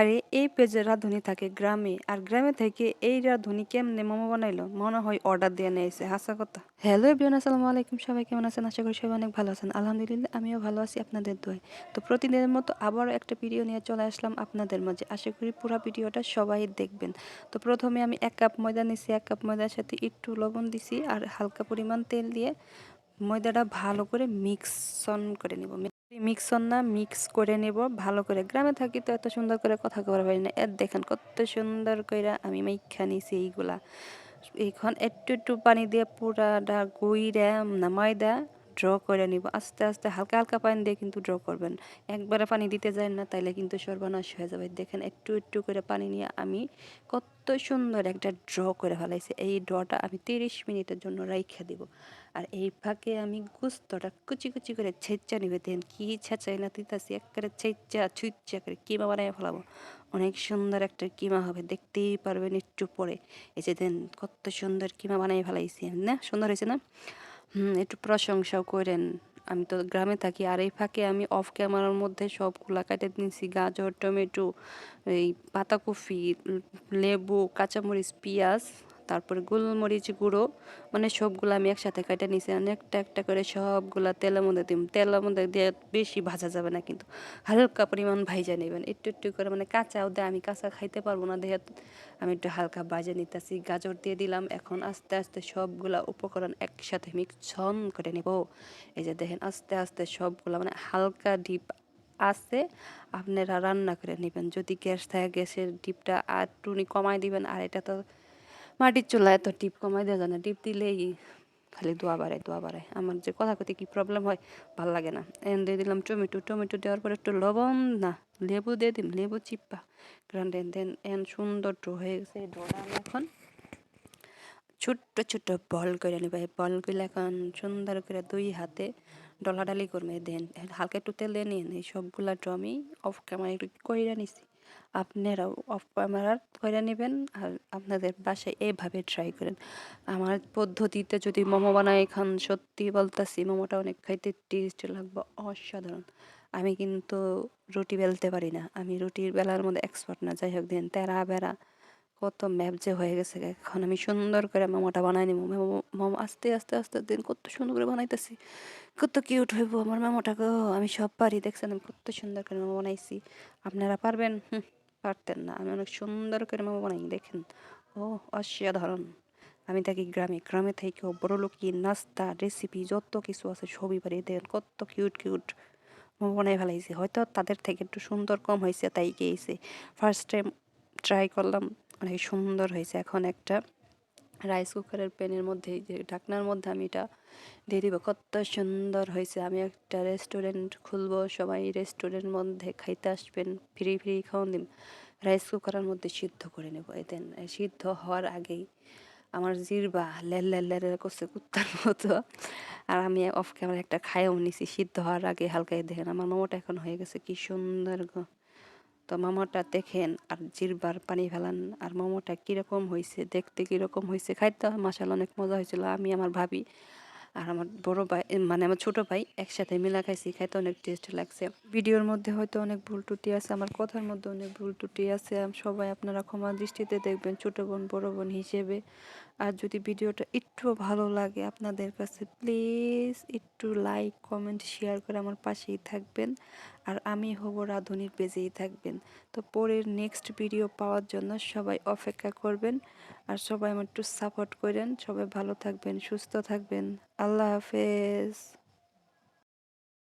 আরে এই পেজের রাঁধুনি থাকে গ্রামে, আর গ্রামে থেকে এই রাঁধুনি কেমনে মোমো বানাইলো, মনে হয় অর্ডার দিয়ে নিয়েছে, হাসা কথা। হ্যালো এভরিওয়ান, আসসালামু আলাইকুম। সবাই কেমন আছেন? আশা করি সবাই অনেক ভালো আছেন। আলহামদুলিল্লাহ আমিও ভালো আছি আপনাদের দোয়ায়। তো প্রতিদিনের মতো আবারও একটা ভিডিও নিয়ে চলে আসলাম আপনাদের মাঝে। আশা করি পুরো ভিডিওটা সবাই দেখবেন। তো প্রথমে আমি 1 কাপ ময়দা নিছি, 1 কাপ ময়দার সাথে একটু লবণ দিছি আর হালকা পরিমাণ তেল দিয়ে ময়দাটা ভালো করে মিক্সন করে নিব। মিক্সন না, মিক্স করে নেব ভালো করে। গ্রামে থাকি তো এত সুন্দর করে কথা কবার পারি না। এর দেখেন কত সুন্দর করে আমি মাইখা নিছি এইগুলা। এখন একটু একটু পানি দিয়ে পুরাটা গুইড়া না ময়দা ড্র করে নিব। আস্তে আস্তে হালকা হালকা পানি দিয়ে কিন্তু ড্র করবেন। একবারে পানি দিতে যায় না, তাইলে কিন্তু সর্বনাশ হয়ে যাবে। দেখেন একটু একটু করে পানি নিয়ে আমি কত সুন্দর একটা ড্র করে ফেলাইছি। এই ড্রটা আমি 30 মিনিটের জন্য রাইখা দিব। আর এই ফাঁকে আমি গুস্তটা কুচি কুচি করে ছেঁচা নিবে। দেন কি ছেঁচাই না দিতেছি, একবারে ছেঁচা ছুঁচা করে কিমা বানিয়ে ফেলাবো। অনেক সুন্দর একটা কিমা হবে, দেখতেই পারবেন একটু পরে। এই যে দেন কত সুন্দর কিমা বানিয়ে ফেলাইছি না, সুন্দর হয়েছে না? একটু প্রশংসাও করেন। আমি তো গ্রামে থাকি। আর এই ফাঁকে আমি অফ ক্যামেরার মধ্যে সবগুলা কাটে নিয়েছি, গাজর, টমেটো, এই পাতাকপি, লেবু, কাঁচামরিচ, পেঁয়াজ, তারপরে গোলমরিচ গুঁড়ো, মানে সবগুলো আমি একসাথে কেটে নিয়েছি। একটা একটা করে সবগুলা তেলের মধ্যে দিম। তেলের মধ্যে দিয়ে বেশি ভাজা যাবে না, কিন্তু হালকা পরিমাণ ভাইজা নেবেন একটু একটু করে, মানে কাঁচাও দেয়, আমি কাঁচা খাইতে পারবো না দেখে আমি একটু হালকা ভাজা নিতেছি। গাজর দিয়ে দিলাম। এখন আস্তে আস্তে সবগুলা উপকরণ একসাথে মিক্সন করে নেব। এই যে দেখেন আস্তে আস্তে সবগুলা, মানে হালকা ডিপ আছে, আপনারা রান্না করে নেবেন। যদি গ্যাস থাকে গ্যাসের ডিপটা আর টুনি কমাই দিবেন। আর এটা তো মাটির চুলায়, এত ডিপ কমাই দেওয়া যায় না। ডিপ দিলেই খালি দোয়া বাড়ায় দোয়া বাড়ায়। আমার যে কথা কথি কি প্রবলেম হয়, ভাল লাগে না। এন দিয়ে দিলাম টমেটো। টমেটো দেওয়ার পরে একটু লবণ না লেবু দিয়ে দিম, লেবু চিপ্পা গ্রান্ডেন। দেন এন সুন্দর ডো হয়ে গেছে। এই ডোটা আমি এখন ছোট্ট ছোট্ট বল করে নেব। এই বলগুলো এখন সুন্দর করে 2 হাতে ডলাডালি করবে। দেন হালকা একটু তেল দিয়ে নিন। এই সবগুলা ডো আমি অফ ক্যামেরা একটু কইরা নিছি। আপনারাও অফ ক্যামেরা করে নেবেন আর আপনাদের বাসায় এইভাবে ট্রাই করেন। আমার পদ্ধতিতে যদি মোমো বানাই খান, সত্যি বলতাছি মোমোটা অনেক খাইতে টেস্টি লাগবে, অসাধারণ। আমি কিন্তু রুটি বেলতে পারি না, আমি রুটির বেলার মধ্যে এক্সপার্ট না। যাই হোক, দিন তেরা বেড়া কত ম্যাপ যে হয়ে গেছে। এখন আমি সুন্দর করে মোমোটা বানাই নিব। মোমো আস্তে আস্তে আস্তে দিন কত সুন্দর করে বানাইতেছি। কত কিউট হইব আমার মোমোটা গো। আমি সব পারি, দেখছেন আমি কত সুন্দর করে মোমো বানাইছি। আপনারা পারবেন? পারতেন না। আমি অনেক সুন্দর করে মোমো বানাই, দেখেন। ও অসাধারণ। আমি থাকি গ্রামে। গ্রামে থেকেও বড়লোকি নাস্তা রেসিপি যত কিছু আছে সবই পারি। দেখেন কত কিউট কিউট মোমো বানাই ফেলাইছি। হয়তো তাদের থেকে একটু সুন্দর কম হয়েছে, তাই গিয়েছে। ফার্স্ট টাইম ট্রাই করলাম, অনেক সুন্দর হয়েছে। এখন একটা রাইস কুকারের প্যানের মধ্যে, যে ঢাকনার মধ্যে আমি এটা দিয়ে দিব। কত সুন্দর হয়েছে। আমি একটা রেস্টুরেন্ট খুলবো, সবাই রেস্টুরেন্ট মধ্যে খাইতে আসবেন, ফ্রি ফ্রি খাওয়ান দিন। রাইস কুকারের মধ্যে সিদ্ধ করে নেব। এতেন সিদ্ধ হওয়ার আগেই আমার জিরবা লেল লেল লেল করছে কুত্তার মতো। আর আমি অফ ক্যামেরা একটা খাইও নিছি সিদ্ধ হওয়ার আগে হালকাই। দেখেন আমার মোমোটা এখন হয়ে গেছে কি সুন্দর গো। তো মোমোটা দেখেন আর জিরবার পানি ফেলান। আর মোমোটা কীরকম হয়েছে, দেখতে কীরকম হয়েছে, খাইতে মাশাআল্লাহ অনেক মজা হয়েছিল। আমি, আমার ভাবি আর আমার বড় ভাই, মানে আমার ছোট ভাই একসাথে মিলা খাইছি, খাইতে অনেক টেস্ট লাগছে। ভিডিওর মধ্যে হয়তো অনেক ভুল ত্রুটি আছে, আমার কথার মধ্যে অনেক ভুল ত্রুটি আছে। সবাই আপনারা ক্ষমা দৃষ্টিতে দেখবেন, ছোট বোন বড় বোন হিসেবে। আর যদি ভিডিওটা একটু ভালো লাগে আপনাদের কাছে, প্লিজ একটু লাইক কমেন্ট শেয়ার করে আমার পাশেই থাকবেন। আর আমি হব রাঁধুনির পেজেই থাকবেন। তো পরের নেক্সট ভিডিও পাওয়ার জন্য সবাই অপেক্ষা করবেন। আর সবাই আমার একটু সাপোর্ট করেন। সবাই ভালো থাকবেন, সুস্থ থাকবেন। আল্লাহ হাফেজ।